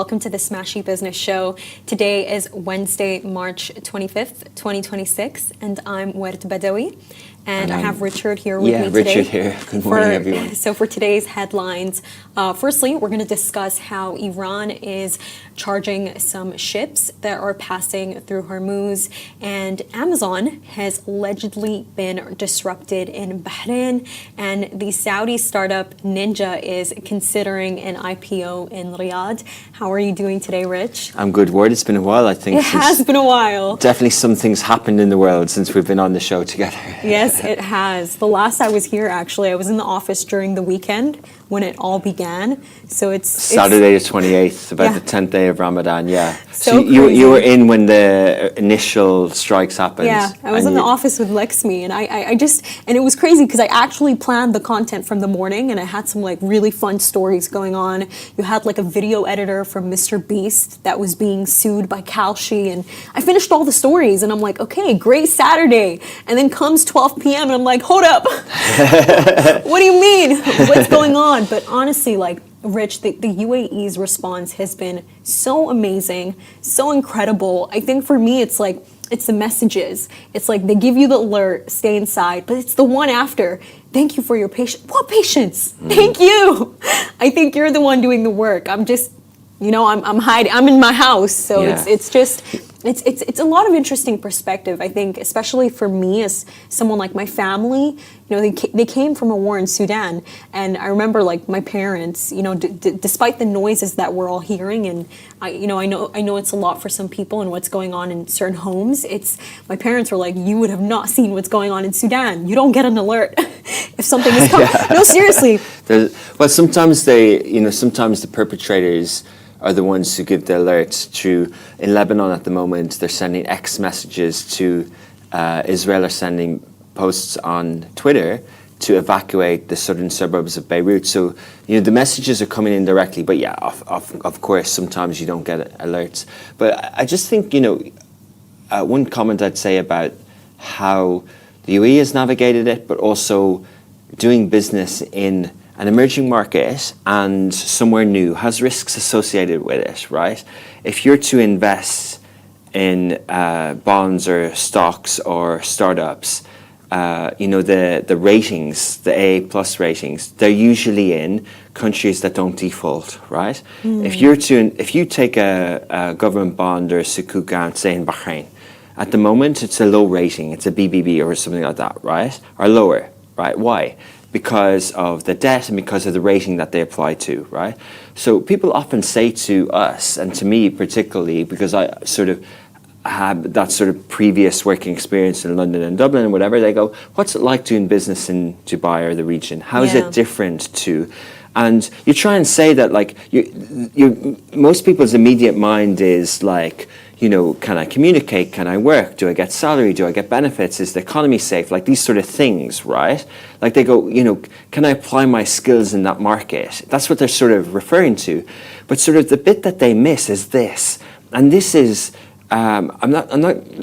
welcome to the Smashi Business Show. Today is Wednesday, March 25th, 2026, and I'm Wert Badawi. And I have Richard here with me today. Yeah, Richard here. Good morning, everyone. So for today's headlines, firstly, we're going to discuss how Iran is charging some ships that are passing through Hormuz, and Amazon has allegedly been disrupted in Bahrain, and the Saudi startup Ninja is considering an IPO in Riyadh. How are you doing today, Rich? I'm good, Ward. It's been a while, I think. It has been a while. Definitely some things happened in the world since we've been on the show together. Yes, it has. The last I was here, actually, I was in the office during the weekend when it all began. So it's Saturday the 28th, about the 10th day of Ramadan, yeah. So you were in when the initial strikes happened. Yeah, I was in the office with Lexmi, and and it was crazy because I actually planned the content from the morning, and I had some like really fun stories going on. You had like a video editor from Mr. Beast that was being sued by Kalshi, and I finished all the stories, and I'm like, okay, great Saturday. And then comes 12 p.m. and I'm like, hold up. What do you mean? What's going on? But honestly, like, Rich, the UAE's response has been so amazing, so incredible. I think for me, it's like, it's the messages. It's like they give you the alert, stay inside, but it's the one after. Thank you for your patience. What patience? Thank you. I think you're the one doing the work. I'm just, I'm hiding. I'm in my house. So it's a lot of interesting perspective, I think, especially for me as someone like my family. They came from a war in Sudan, and I remember like my parents, despite the noises that we're all hearing, and I know it's a lot for some people and what's going on in certain homes. My parents were like, you would have not seen what's going on in Sudan. You don't get an alert if something is coming. No, seriously. Sometimes the perpetrators are the ones who give the alerts through. In Lebanon at the moment, they're sending X messages to Israel, are sending posts on Twitter to evacuate the southern suburbs of Beirut. So, the messages are coming in directly, but yeah, of course, sometimes you don't get alerts. But I just think, one comment I'd say about how the UAE has navigated it, but also doing business in an emerging market and somewhere new has risks associated with it, right? If you're to invest in bonds or stocks or startups, the ratings, the A+ ratings, they're usually in countries that don't default, right? If you take a government bond or a sukuk out, say in Bahrain, at the moment it's a low rating, it's a BBB or something like that, right? Or lower, right? Why? Because of the debt and because of the rating that they apply to, right? So people often say to us, and to me particularly, because I sort of have that sort of previous working experience in London and Dublin and whatever, they go, what's it like doing business in Dubai or the region? How is it different to? And you try and say that, like, most people's immediate mind is like, can I communicate? Can I work? Do I get salary? Do I get benefits? Is the economy safe? Like these sort of things, right? Like they go, can I apply my skills in that market? That's what they're sort of referring to. But sort of the bit that they miss is this. And this is, I'm not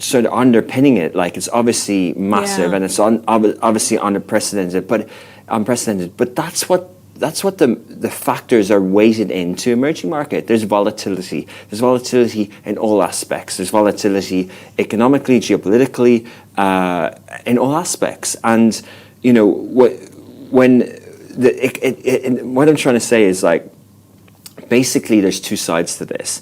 sort of underpinning it. Like it's obviously massive and it's obviously unprecedented, but that's what the factors are weighted into emerging market. There's volatility. There's volatility in all aspects. There's volatility economically, geopolitically, in all aspects. And what I'm trying to say is, like, basically there's two sides to this.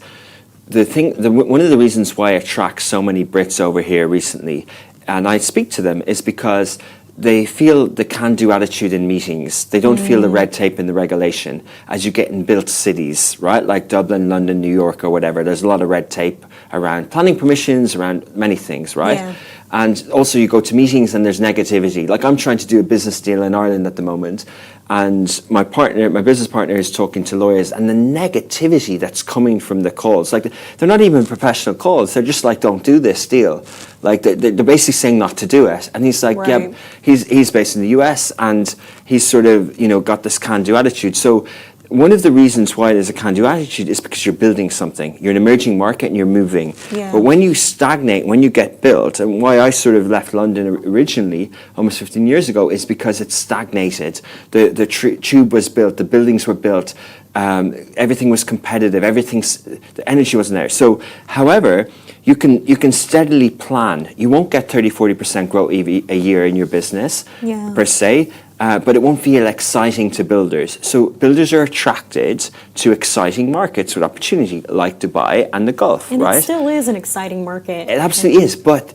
One of the reasons why I attract so many Brits over here recently, and I speak to them, is because they feel the can-do attitude in meetings. They don't feel the red tape and the regulation as you get in built cities, right? Like Dublin, London, New York, or whatever. There's a lot of red tape around planning permissions, around many things, right? Yeah. And also you go to meetings and there's negativity. Like I'm trying to do a business deal in Ireland at the moment, and my business partner is talking to lawyers, and the negativity that's coming from the calls, like they're not even professional calls. They're just like, don't do this deal. Like they're basically saying not to do it. And he's like, yeah, he's based in the US, and he's sort of, got this can-do attitude. So one of the reasons why there's a can-do attitude is because you're building something. You're an emerging market and you're moving. Yeah. But when you stagnate, when you get built, and why I sort of left London originally, almost 15 years ago, is because it stagnated. The tube was built, the buildings were built, everything was competitive, the energy wasn't there. So, however, you can steadily plan. You won't get 30-40% growth a year in your business, per se, but it won't feel exciting to builders. So builders are attracted to exciting markets with opportunity, like Dubai and the Gulf, and right? it still is an exciting market. It absolutely is, but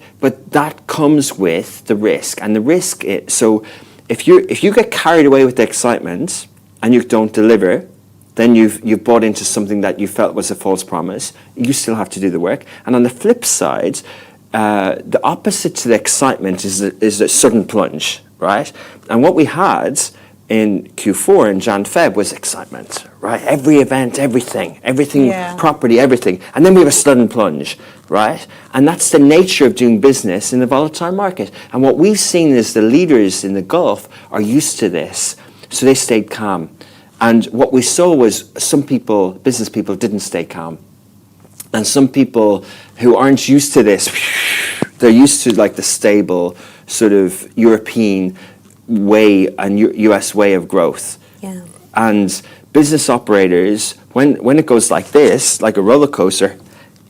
that comes with the risk, and the risk is, so if you get carried away with the excitement and you don't deliver, then you've bought into something that you felt was a false promise. You still have to do the work. And on the flip side, the opposite to the excitement is a sudden plunge, right? And what we had in Q4 in Jan-Feb was excitement, right? Every event, everything, property, everything. And then we have a sudden plunge, right? And that's the nature of doing business in a volatile market. And what we've seen is the leaders in the Gulf are used to this, so they stayed calm. And what we saw was some people, business people, didn't stay calm. And some people who aren't used to this, they're used to like the stable sort of European way and US way of growth. Yeah. And business operators, when it goes like this, like a roller coaster,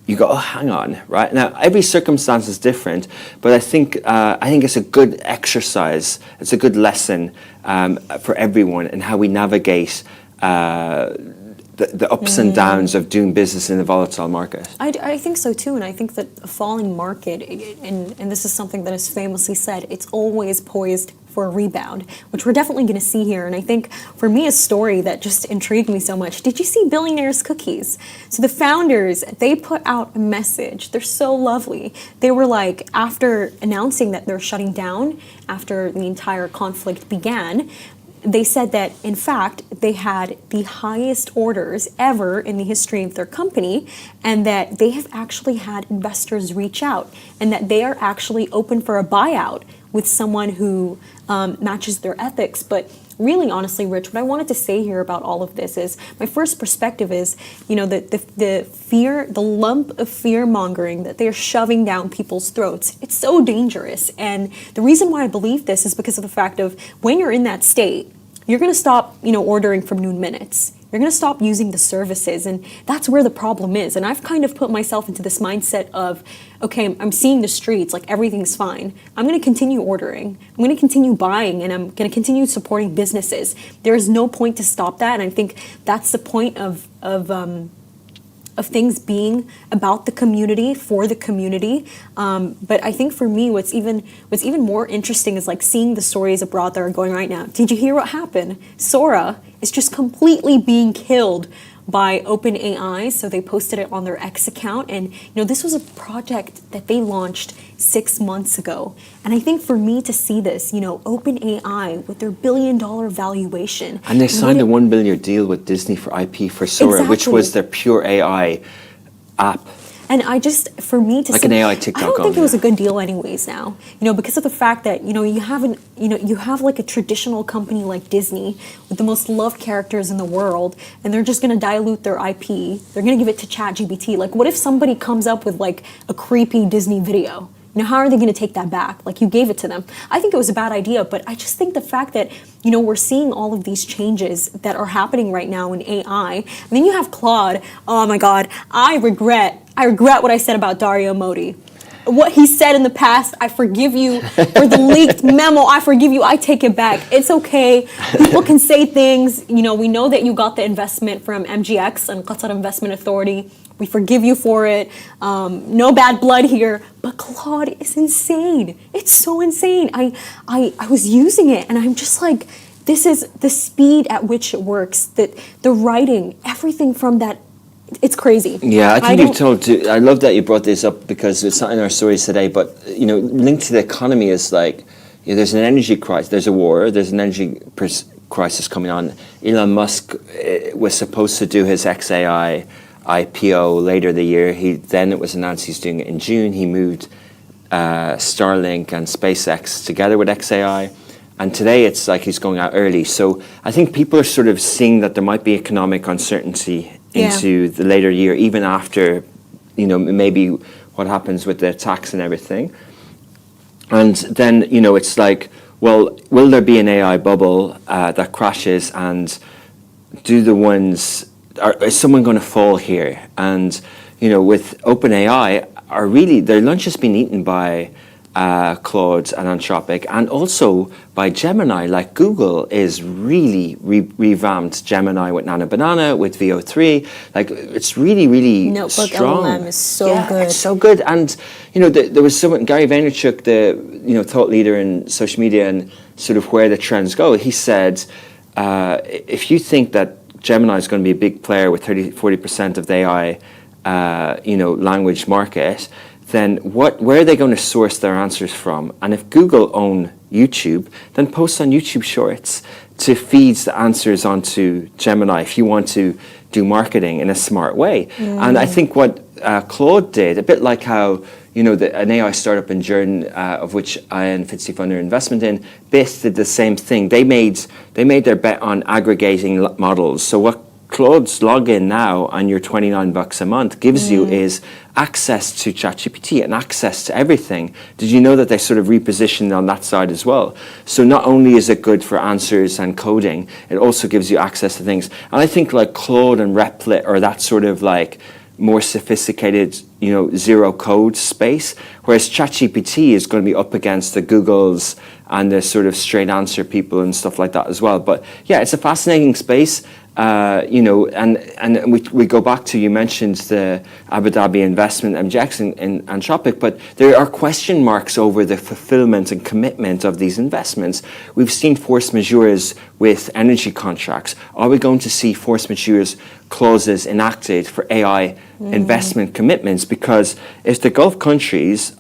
you go, oh, hang on, right? Now, every circumstance is different, but I think it's a good exercise. It's a good lesson for everyone in how we navigate the ups and downs of doing business in a volatile market. I think so too, and I think that a falling market, and this is something that is famously said, it's always poised for a rebound, which we're definitely going to see here. And I think for me, a story that just intrigued me so much, did you see Billionaires Cookies? So the founders, they put out a message. They're so lovely. They were like, after announcing that they're shutting down, after the entire conflict began, they said that, in fact, they had the highest orders ever in the history of their company, and that they have actually had investors reach out, and that they are actually open for a buyout with someone who matches their ethics. But really, honestly, Rich, what I wanted to say here about all of this is, my first perspective is, the fear, the lump of fear mongering that they're shoving down people's throats. It's so dangerous. And the reason why I believe this is because of the fact of, when you're in that state, you're going to stop, ordering from Noon Minutes. You're going to stop using the services, and that's where the problem is. And I've kind of put myself into this mindset of, okay, I'm seeing the streets, like everything's fine. I'm going to continue ordering. I'm going to continue buying, and I'm going to continue supporting businesses. There is no point to stop that, and I think that's the point of things being about the community, for the community. But I think for me, what's even more interesting is like seeing the stories abroad that are going right now. Did you hear what happened? Sora is just completely being killed by OpenAI. So they posted it on their X account. And this was a project that they launched 6 months ago. And I think for me to see this, OpenAI with their $1 billion valuation. And they signed a $1 billion deal with Disney for IP for Sora, which was their pure AI app. And for me to like see, an AI TikTok. I don't think it was a good deal anyways now, because of the fact that, you have like a traditional company like Disney with the most loved characters in the world, and they're just going to dilute their IP. They're going to give it to ChatGPT. Like, what if somebody comes up with like a creepy Disney video? How are they going to take that back? Like, you gave it to them. I think it was a bad idea, but I just think the fact that, we're seeing all of these changes that are happening right now in AI. And then you have Claude. Oh my God, I regret what I said about Dario Modi. What he said in the past, I forgive you. For the leaked memo, I forgive you. I take it back. It's okay. People can say things. We know that you got the investment from MGX and Qatar Investment Authority. We forgive you for it. No bad blood here. But Claude is insane. It's so insane. I was using it, and I'm just like, this is the speed at which it works. That the writing, everything from that. It's crazy. Yeah, I think I love that you brought this up, because it's not in our stories today, but, linked to the economy is like, there's an energy crisis, there's a war, there's an energy crisis coming on. Elon Musk was supposed to do his XAI IPO later the year. Then it was announced he's doing it in June. He moved Starlink and SpaceX together with XAI. And today it's like he's going out early. So I think people are sort of seeing that there might be economic uncertainty into the later year, even after, maybe what happens with the tax and everything. And then, it's like, well, will there be an AI bubble that crashes, and is someone going to fall here? And, with OpenAI, their lunch has been eaten by Claude and Anthropic, and also by Gemini. Like Google is really revamped Gemini with Nana Banana, with VO3. Like it's really, really Notebook strong. LLM is so good. It's so good. And there was someone, Gary Vaynerchuk, the thought leader in social media and sort of where the trends go. He said, if you think that Gemini is going to be a big player with 40% of the AI, language market, then where are they going to source their answers from? And if Google own YouTube, then post on YouTube Shorts to feed the answers onto Gemini if you want to do marketing in a smart way. And I think what Claude did, a bit like how an AI startup in Jordan, of which I and Fitzy Fund are investment in, Bith did the same thing. They made their bet on aggregating models. So what Claude's login now on your $29 a month gives you is access to ChatGPT and access to everything. Did you know that they sort of repositioned on that side as well? So not only is it good for answers and coding, it also gives you access to things. And I think like Claude and Replit are that sort of like more sophisticated, zero code space, whereas ChatGPT is going to be up against the Googles and the sort of straight answer people and stuff like that as well. But yeah, it's a fascinating space. And we go back to, you mentioned the Abu Dhabi investment, MJX in Anthropic, but there are question marks over the fulfillment and commitment of these investments. We've seen force majeures with energy contracts. Are we going to see force majeures clauses enacted for AI investment commitments? Because if the Gulf countries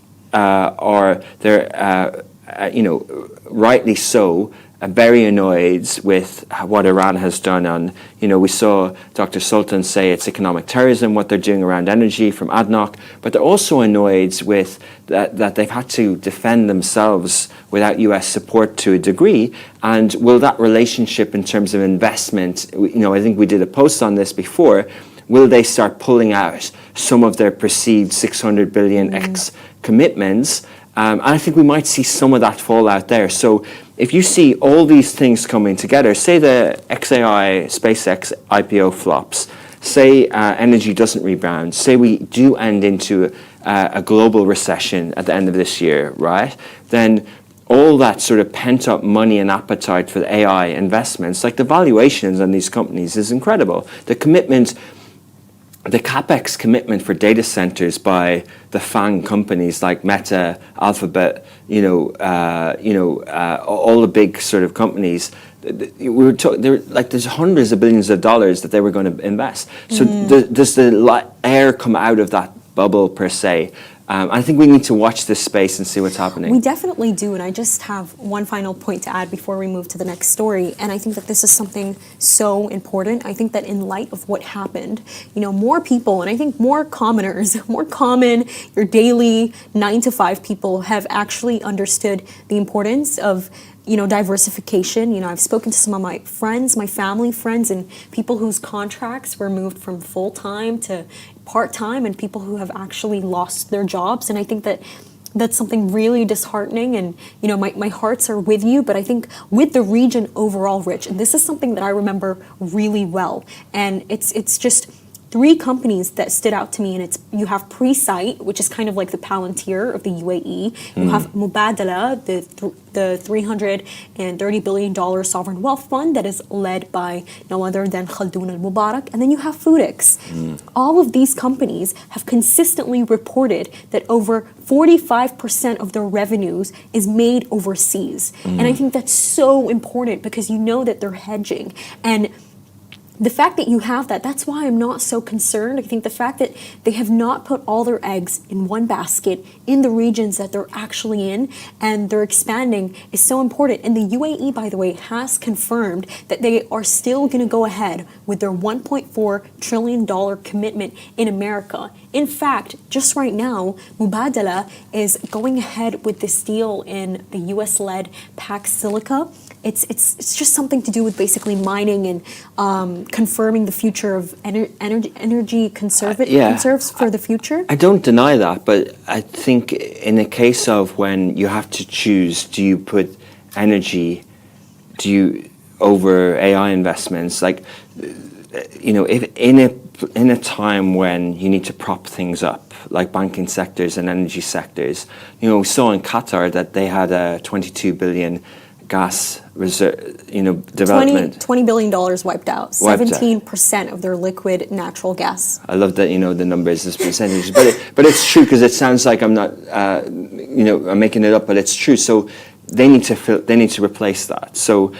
rightly so, very annoyed with what Iran has done on, we saw Dr. Sultan say it's economic terrorism, what they're doing around energy from ADNOC, but they're also annoyed with that they've had to defend themselves without US support to a degree. And will that relationship in terms of investment, I think we did a post on this before, will they start pulling out some of their perceived 600 billion X commitments? And I think we might see some of that fall out there. So if you see all these things coming together, say the XAI, SpaceX IPO flops, say energy doesn't rebound, say we do end into a global recession at the end of this year, right? Then all that sort of pent-up money and appetite for the AI investments, like the valuations on these companies is incredible. The CapEx commitment for data centers by the FANG companies like Meta, Alphabet, all the big sort of companies, there's hundreds of billions of dollars that they were going to invest. So does the air come out of that bubble per se? I think we need to watch this space and see what's happening. We definitely do, and I just have one final point to add before we move to the next story, and I think that this is something so important. I think that in light of what happened, more people, and I think more commoners, more common, your daily 9-to-5 people have actually understood the importance of diversification. I've spoken to some of my friends, my family friends, and people whose contracts were moved from full-time to part-time, and people who have actually lost their jobs. And I think that that's something really disheartening, and my hearts are with you, but I think with the region overall, Rich, and this is something that I remember really well, and it's just 3 companies that stood out to me, and you have Presight, which is kind of like the Palantir of the UAE. You have Mubadala, the $330 billion sovereign wealth fund that is led by no other than Khaldoun al-Mubarak. And then you have Foodix. All of these companies have consistently reported that over 45% of their revenues is made overseas. And I think that's so important because that they're hedging. And the fact that you have that, that's why I'm not so concerned. I think the fact that they have not put all their eggs in one basket in the regions that they're actually in and they're expanding is so important. And the UAE, by the way, has confirmed that they are still going to go ahead with their $1.4 trillion commitment in America. In fact, just right now, Mubadala is going ahead with this deal in the US-led Pax Silica. It's just something to do with basically mining and confirming the future of energy conserves for the future. I don't deny that, but I think in a case of when you have to choose, do you put energy, over AI investments, like, if in a time when you need to prop things up, like banking sectors and energy sectors, we saw in Qatar that they had a 22 billion gas reserve, development. $20 billion wiped out. 17% of their liquid natural gas. I love that the numbers as percentages, but it's true because it sounds like I'm not, I'm making it up, but it's true. So they need to replace that. So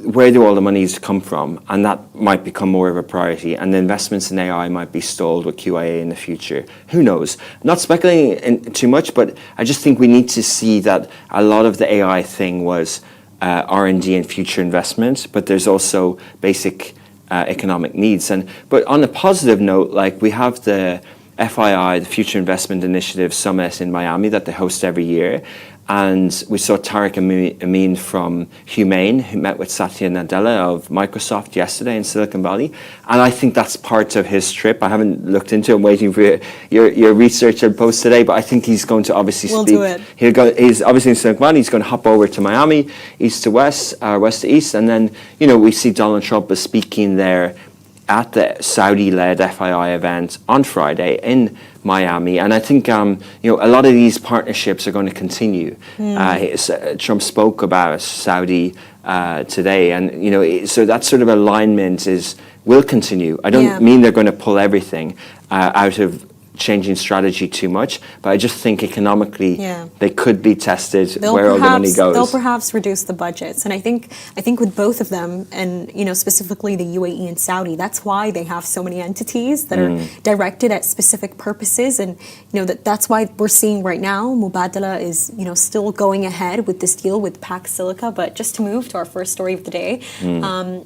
where do all the monies come from? And that might become more of a priority. And the investments in AI might be stalled with QIA in the future. Who knows? Not speculating too much, but I just think we need to see that a lot of the AI thing was R&D and future investment, but there's also basic economic needs. But on a positive note, like we have the FII, the Future Investment Initiative Summit in Miami that they host every year. And we saw Tariq Amin from Humane, who met with Satya Nadella of Microsoft yesterday in Silicon Valley. And I think that's part of his trip. I haven't looked into it. I'm waiting for your research and post today, but I think he's going to obviously we'll speak. Do it. He's obviously in Silicon Valley. He's going to hop over to Miami, east to west, west to east. And then, we see Donald Trump is speaking there at the Saudi-led FII event on Friday in Miami. And I think, a lot of these partnerships are going to continue. Trump spoke about Saudi today. And, so that sort of alignment will continue. I don't mean they're going to pull everything out of changing strategy too much, but I just think economically they could be tested where all the money goes. They'll perhaps reduce the budgets, and I think with both of them, and specifically the UAE and Saudi, that's why they have so many entities that are directed at specific purposes, and that's why we're seeing right now Mubadala is still going ahead with this deal with Pax Silica. But just to move to our first story of the day,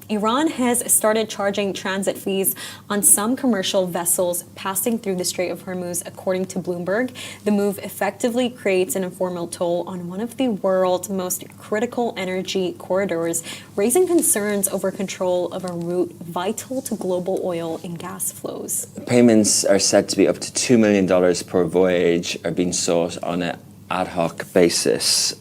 Iran has started charging transit fees on some commercial vessels passing through the Strait of Hormuz, according to Bloomberg. The move effectively creates an informal toll on one of the world's most critical energy corridors, raising concerns over control of a route vital to global oil and gas flows. Payments are said to be up to $2 million per voyage are being sought on an ad hoc basis,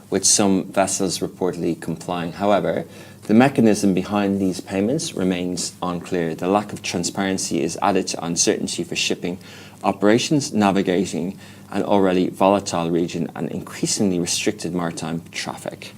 with some vessels reportedly complying. However, the mechanism behind these payments remains unclear. The lack of transparency is added to uncertainty for shipping operations, navigating an already volatile region and increasingly restricted maritime traffic.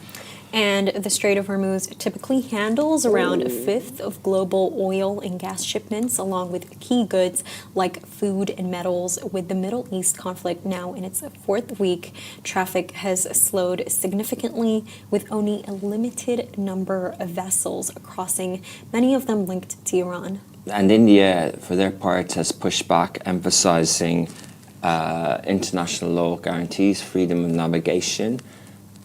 And the Strait of Hormuz typically handles around a fifth of global oil and gas shipments, along with key goods like food and metals. With the Middle East conflict now in its fourth week, traffic has slowed significantly, with only a limited number of vessels crossing, many of them linked to Iran. And India, for their part, has pushed back, emphasizing international law guarantees freedom of navigation.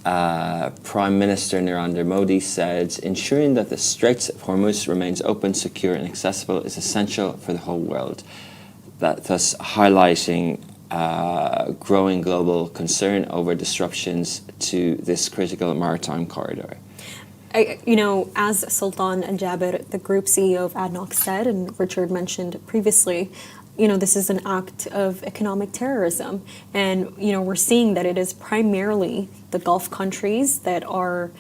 Prime Minister Narendra Modi said, ensuring that the Straits of Hormuz remains open, secure and accessible is essential for the whole world. Thus highlighting growing global concern over disruptions to this critical maritime corridor. As Sultan Al-Jaber, the group CEO of ADNOC, said, and Richard mentioned previously, this is an act of economic terrorism. And, we're seeing that it is primarily the Gulf countries that are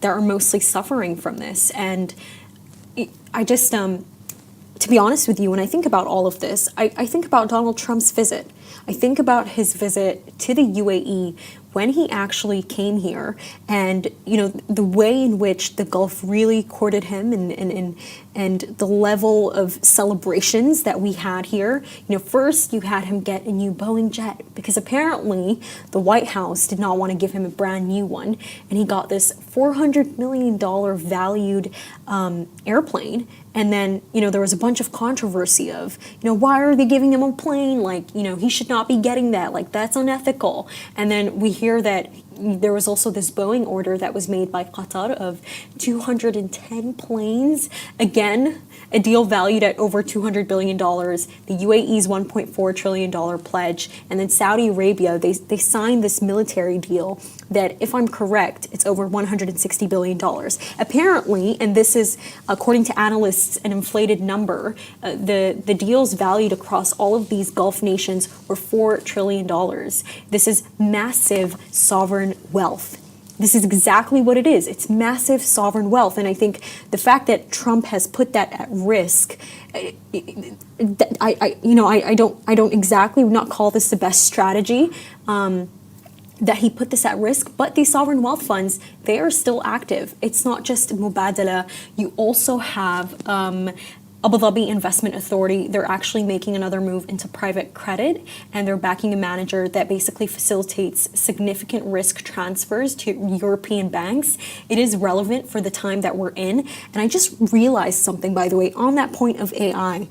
mostly suffering from this. And I just, to be honest with you, when I think about all of this, I think about Donald Trump's visit. I think about his visit to the UAE when he actually came here, and the way in which the Gulf really courted him, and the level of celebrations that we had here. First you had him get a new Boeing jet because apparently the White House did not want to give him a brand new one, and he got this $400 million valued airplane. And then, there was a bunch of controversy of, why are they giving him a plane? Like, he should not be getting that. Like, that's unethical. And then we hear that there was also this Boeing order that was made by Qatar of 210 planes. Again, a deal valued at over $200 billion. The UAE's $1.4 trillion pledge. And then Saudi Arabia, they signed this military deal that, if I'm correct, it's over $160 billion. Apparently, and this is, according to analysts, an inflated number, the deals valued across all of these Gulf nations were $4 trillion. This is massive sovereign wealth. This is exactly what it is. It's massive sovereign wealth. And I think the fact that Trump has put that at risk, I don't exactly would not call this the best strategy, that he put this at risk, but these sovereign wealth funds, they are still active. It's not just Mubadala. You also have Abu Dhabi Investment Authority. They're actually making another move into private credit, and they're backing a manager that basically facilitates significant risk transfers to European banks. It is relevant for the time that we're in. And I just realized something, by the way, on that point of AI,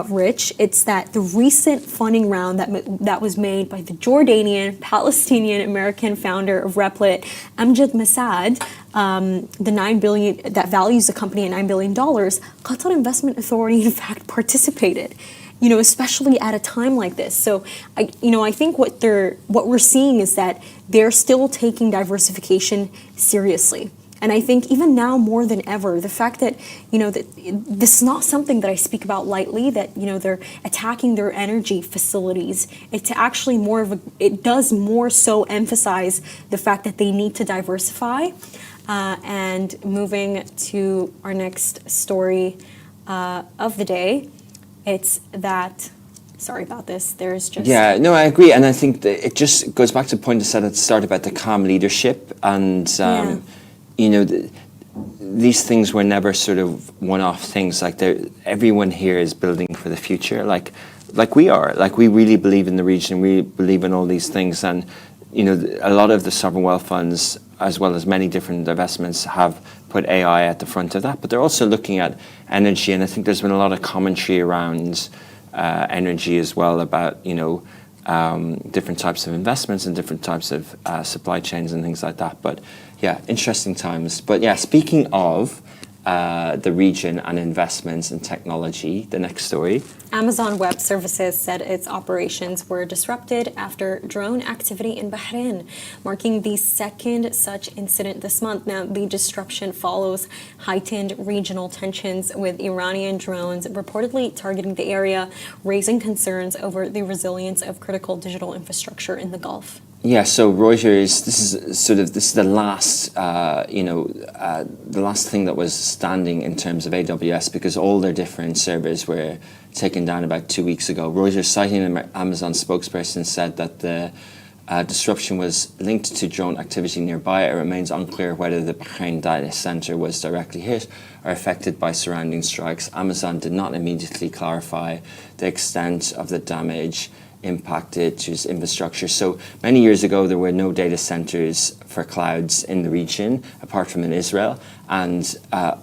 Rich. It's that the recent funding round that was made by the Jordanian, Palestinian, American founder of Replit, Amjad Masad, the $9 billion that values the company at $9 billion, Qatar Investment Authority in fact participated, especially at a time like this. So I think what we're seeing is that they're still taking diversification seriously. And I think even now more than ever, the fact that, that this is not something that I speak about lightly, that, they're attacking their energy facilities. It's actually it does more so emphasize the fact that they need to diversify. And moving to our next story of the day, it's that, sorry about this, there's just... Yeah, no, I agree. And I think that it just goes back to the point I said at the start about the calm leadership. And, these things were never sort of one-off things. Like, everyone here is building for the future. Like we are. Like, we really believe in the region. We believe in all these things. And, a lot of the sovereign wealth funds, as well as many different investments, have put AI at the front of that. But they're also looking at energy. And I think there's been a lot of commentary around energy as well, about, different types of investments and different types of supply chains and things like that. But yeah, interesting times. But yeah, speaking of the region and investments and technology, the next story. Amazon Web Services said its operations were disrupted after drone activity in Bahrain, marking the second such incident this month. Now, the disruption follows heightened regional tensions with Iranian drones reportedly targeting the area, raising concerns over the resilience of critical digital infrastructure in the Gulf. Yeah, so Reuters, this is the last, the last thing that was standing in terms of AWS, because all their different servers were taken down about 2 weeks ago. Reuters, citing an Amazon spokesperson, said that the disruption was linked to drone activity nearby. It remains unclear whether the Bahrain data center was directly hit or affected by surrounding strikes. Amazon did not immediately clarify the extent of the damage impacted to its infrastructure. So many years ago, there were no data centers for clouds in the region, apart from in Israel. And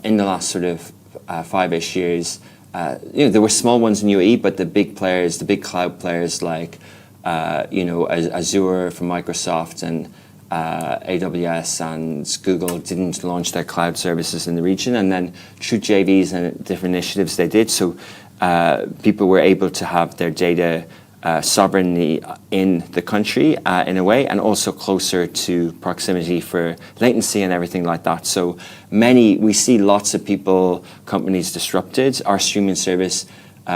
in the last sort of 5-ish years, there were small ones in UAE, but the big players, the big cloud players like, Azure from Microsoft and AWS and Google didn't launch their cloud services in the region. And then through JVs and different initiatives they did, so people were able to have their data sovereignty in the country in a way, and also closer to proximity for latency and everything like that. So we see lots of companies disrupted. Our streaming service,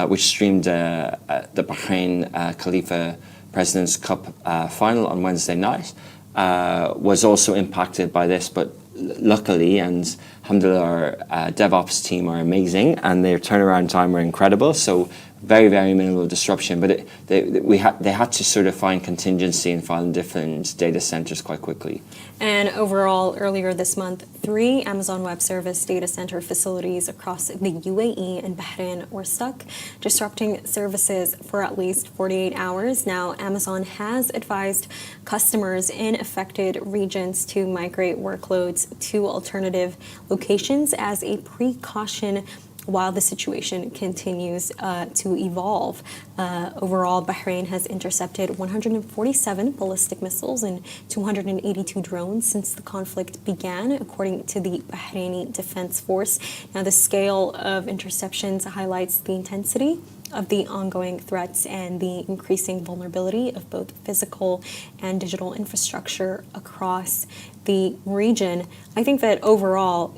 which streamed the Bahrain Khalifa President's Cup final on Wednesday night, was also impacted by this, but luckily, and alhamdulillah, our DevOps team are amazing, and their turnaround time are incredible. So very, very minimal disruption. But they had to sort of find contingency and find different data centers quite quickly. And overall, earlier this month, 3 Amazon Web Service data center facilities across the UAE and Bahrain were stuck, disrupting services for at least 48 hours. Now, Amazon has advised customers in affected regions to migrate workloads to alternative locations as a precaution while the situation continues to evolve. Overall, Bahrain has intercepted 147 ballistic missiles and 282 drones since the conflict began, according to the Bahraini Defense Force. Now, the scale of interceptions highlights the intensity of the ongoing threats and the increasing vulnerability of both physical and digital infrastructure across the region. I think that overall,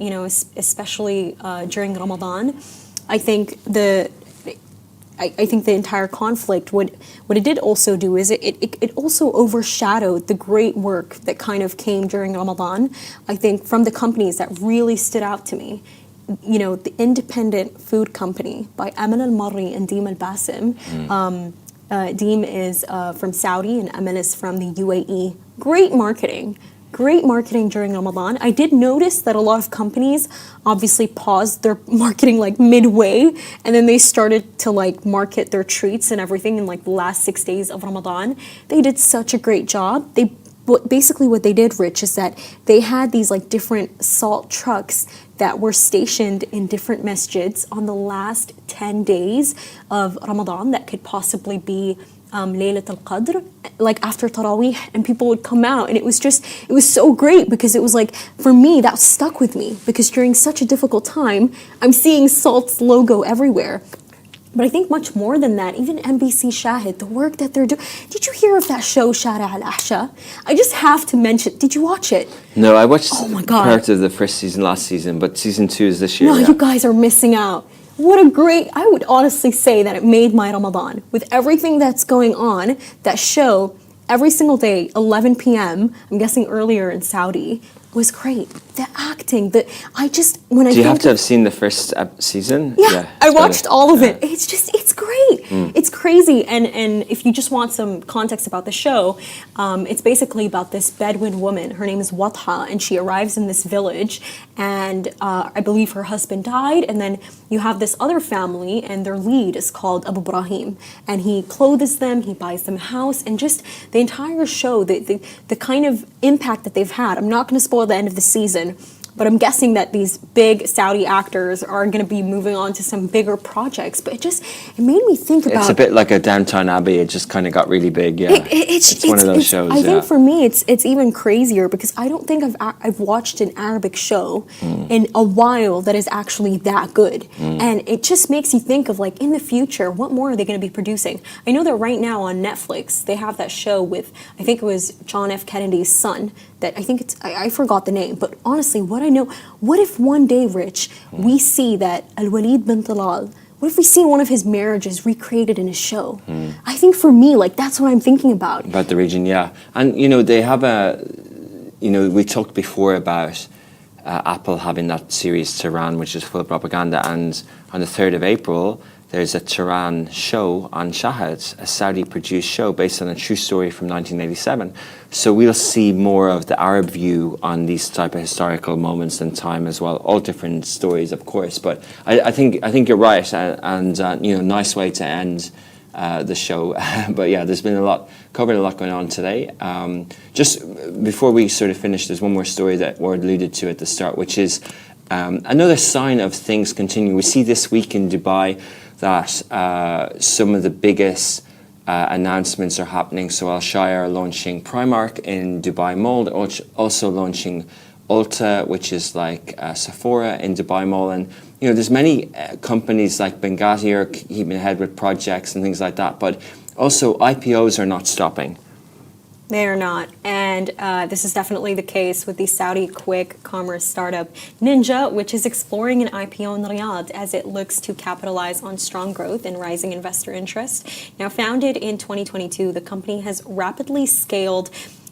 especially during Ramadan, I think the entire conflict, what it did also do is it also overshadowed the great work that kind of came during Ramadan. I think from the companies that really stood out to me, the independent food company by Aman al-Marri and Deem al-Basim. Deem is from Saudi and Aman is from the UAE. Great marketing during Ramadan. I did notice that a lot of companies obviously paused their marketing like midway, and then they started to like market their treats and everything in like the last 6 days of Ramadan. They did such a great job. Basically what they did, Rich, is that they had these like different salt trucks that were stationed in different masjids on the last 10 days of Ramadan that could possibly be Laylat al-Qadr, like after Taraweeh, and people would come out, and it was so great because it was like, for me, that stuck with me because during such a difficult time, I'm seeing Salt's logo everywhere. But I think much more than that, even NBC Shahid, the work that they're doing. Did you hear of that show, Shara al-Ahsha? I just have to mention, did you watch it? No, I watched part of the first season last season, but season 2 is this year. No, you guys are missing out. I would honestly say that it made my Ramadan. With everything that's going on, that show, every single day, 11 p.m., I'm guessing earlier in Saudi, was great. The acting, Do you have to have seen the first season? Yeah, I watched all of it. It's great. It's crazy. And if you just want some context about the show, it's basically about this Bedouin woman. Her name is Watha, and she arrives in this village, and I believe her husband died, and then you have this other family, and their lead is called Abu Ibrahim, and he clothes them, he buys them a house, and just the entire show, the kind of impact that they've had. I'm not going to spoil the end of the season, but I'm guessing that these big Saudi actors are going to be moving on to some bigger projects. But it made me think about... It's a bit like a Downton Abbey. It just kind of got really big, yeah. It's one of those shows, I think for me, it's even crazier because I don't think I've watched an Arabic show in a while that is actually that good. And it just makes you think of, like, in the future, what more are they going to be producing? I know that right now on Netflix, they have that show with, I think it was John F. Kennedy's son, that I forgot the name, but honestly, what if one day, Rich, we see that Al-Walid bin Talal, what if we see one of his marriages recreated in a show? I think for me, like, that's what I'm thinking about. About the region, yeah. And, they have we talked before about Apple having that series Tehran, which is full of propaganda, and on the 3rd of April, there's a Tehran show on Shahid, a Saudi-produced show based on a true story from 1987. So we'll see more of the Arab view on these type of historical moments in time as well. All different stories, of course. But I think you're right, and nice way to end the show. But yeah, there's been covered a lot going on today. Just before we sort of finish, there's one more story that Ward alluded to at the start, which is another sign of things continuing. We see this week in Dubai that some of the biggest announcements are happening. So Al-Shaya are launching Primark in Dubai Mall. They're also launching Ulta, which is like Sephora in Dubai Mall. And there's many companies like Benghazi are keeping ahead with projects and things like that. But also IPOs are not stopping. They are not. And this is definitely the case with the Saudi quick commerce startup Ninja, which is exploring an IPO in Riyadh as it looks to capitalize on strong growth and rising investor interest. Now, founded in 2022, the company has rapidly scaled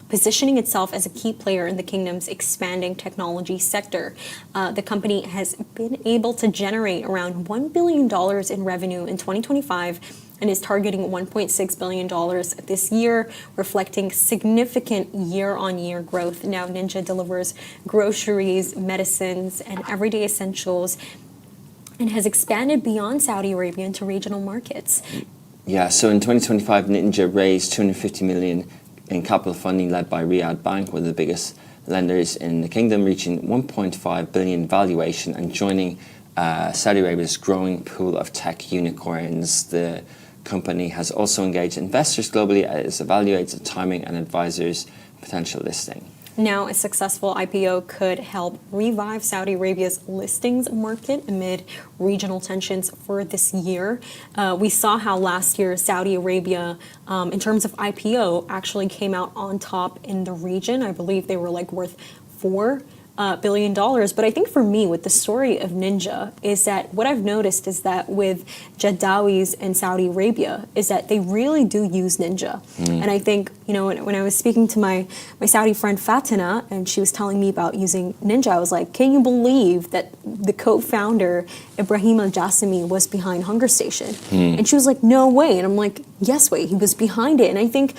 positioning itself as a key player in the kingdom's expanding technology sector. The company has been able to generate around $1 billion in revenue in 2025 and is targeting $1.6 billion this year, reflecting significant year-on-year growth. Now, Ninja delivers groceries, medicines, and everyday essentials and has expanded beyond Saudi Arabia into regional markets. Yeah, so in 2025, Ninja raised $250 million in capital funding led by Riyadh Bank, one of the biggest lenders in the kingdom, reaching $1.5 billion valuation and joining Saudi Arabia's growing pool of tech unicorns. The company has also engaged investors globally as it evaluates the timing and advisors' potential listing. Now, a successful IPO could help revive Saudi Arabia's listings market amid regional tensions for this year. We saw how last year Saudi Arabia, in terms of IPO, actually came out on top in the region. I believe they were like worth $4 billion. But I think for me, with the story of Ninja, is that what I've noticed is that with Jaddawis in Saudi Arabia, is that they really do use Ninja. And I think, you know, when I was speaking to my Saudi friend Fatina, and she was telling me about using Ninja, I was like, can you believe that the co-founder, Ibrahim Al-Jassimi, was behind Hunger Station? And she was like, no way. And I'm like, yes way, he was behind it. And I think,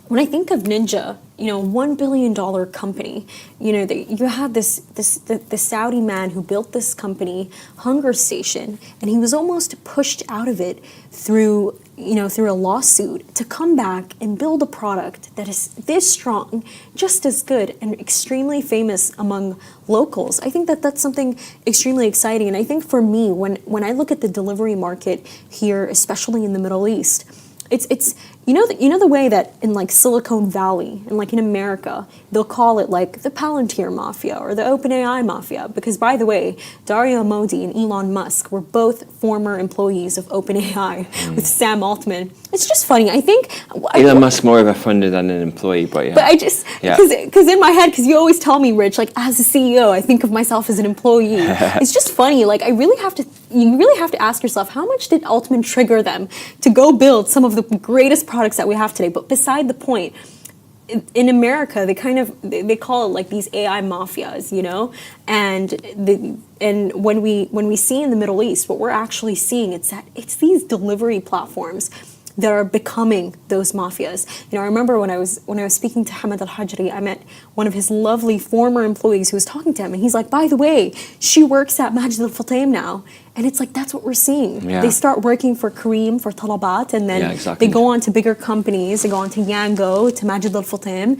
when I think of Ninja, you know, $1 billion company, you know, you have the Saudi man who built this company, Hunger Station, and he was almost pushed out of it through a lawsuit to come back and build a product that is this strong, just as good, and extremely famous among locals. I think that that's something extremely exciting. And I think for me, when I look at the delivery market here, especially in the Middle East, it's you know the way that in like Silicon Valley and like in America they'll call it like the Palantir Mafia or the OpenAI Mafia, because by the way, Dario Modi and Elon Musk were both former employees of OpenAI with Sam Altman. It's just funny. I think Elon Musk more of a funder than an employee, but yeah. But I just because in my head, because you always tell me, Rich, like as a CEO, I think of myself as an employee. It's just funny. Like you really have to ask yourself, how much did Altman trigger them to go build some of the greatest products that we have today? But beside the point, in America, they call it like these AI mafias, you know, and when we see in the Middle East, what we're actually seeing, it's these delivery platforms that are becoming those mafias. You know, I remember when I was speaking to Hamad Al-Hajri, I met one of his lovely former employees who was talking to him, and he's like, by the way, she works at Majid Al-Futtaim now. And it's like, that's what we're seeing. Yeah. They start working for Kareem, for Talabat, and then they go on to bigger companies. They go on to Yango, to Majid Al-Futtaim.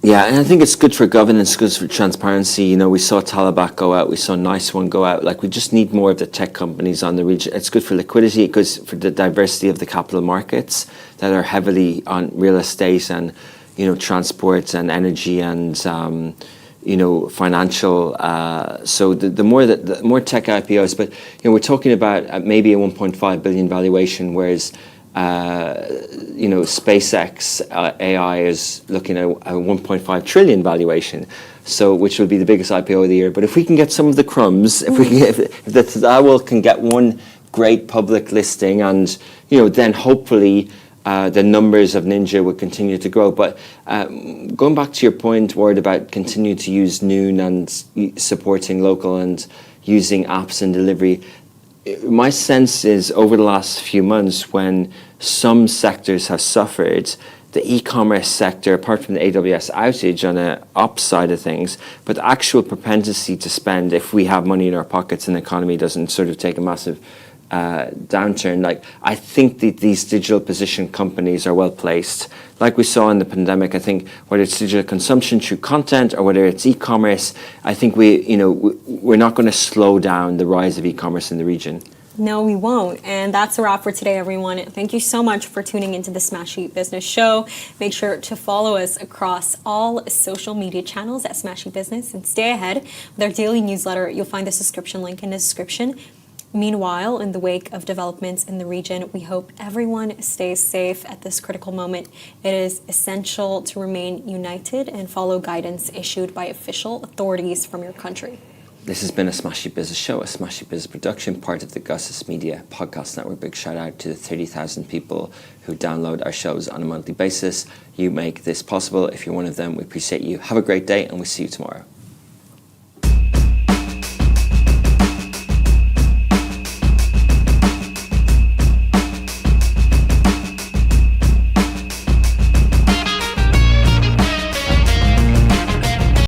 Yeah, and I think it's good for governance, good for transparency. You know, we saw Talabat go out, we saw Nice One go out. Like, we just need more of the tech companies on the region. It's good for liquidity, it goes for the diversity of the capital markets that are heavily on real estate and, you know, transport and energy and, you know, financial. So the more tech IPOs, but, you know, we're talking about maybe a 1.5 billion valuation, whereas you know, SpaceX AI is looking at a 1.5 trillion valuation, so which would be the biggest IPO of the year. But if we can get some of the crumbs, if the Tadawul can get one great public listing, and you know, then hopefully the numbers of Ninja will continue to grow. But going back to your point, Ward, about continuing to use Noon and supporting local and using apps and delivery. My sense is over the last few months, when some sectors have suffered, the e-commerce sector, apart from the AWS outage on the ops side of things, but the actual propensity to spend, if we have money in our pockets and the economy doesn't sort of take a massive downturn, like I think these digital position companies are well placed. Like we saw in the pandemic, I think whether it's digital consumption through content or whether it's e-commerce, I think we're not going to slow down the rise of e-commerce in the region. No, we won't. And that's a wrap for today, everyone. Thank you so much for tuning into the Smashi Business Show. Make sure to follow us across all social media channels at Smashi Business and stay ahead with our daily newsletter. You'll find the subscription link in the description. Meanwhile, in the wake of developments in the region, we hope everyone stays safe at this critical moment. It is essential to remain united and follow guidance issued by official authorities from your country. This has been a Smashi Business Show, a Smashi Business production, part of the Gus's Media Podcast Network. Big shout out to the 30,000 people who download our shows on a monthly basis. You make this possible. If you're one of them, we appreciate you. Have a great day, and we'll see you tomorrow.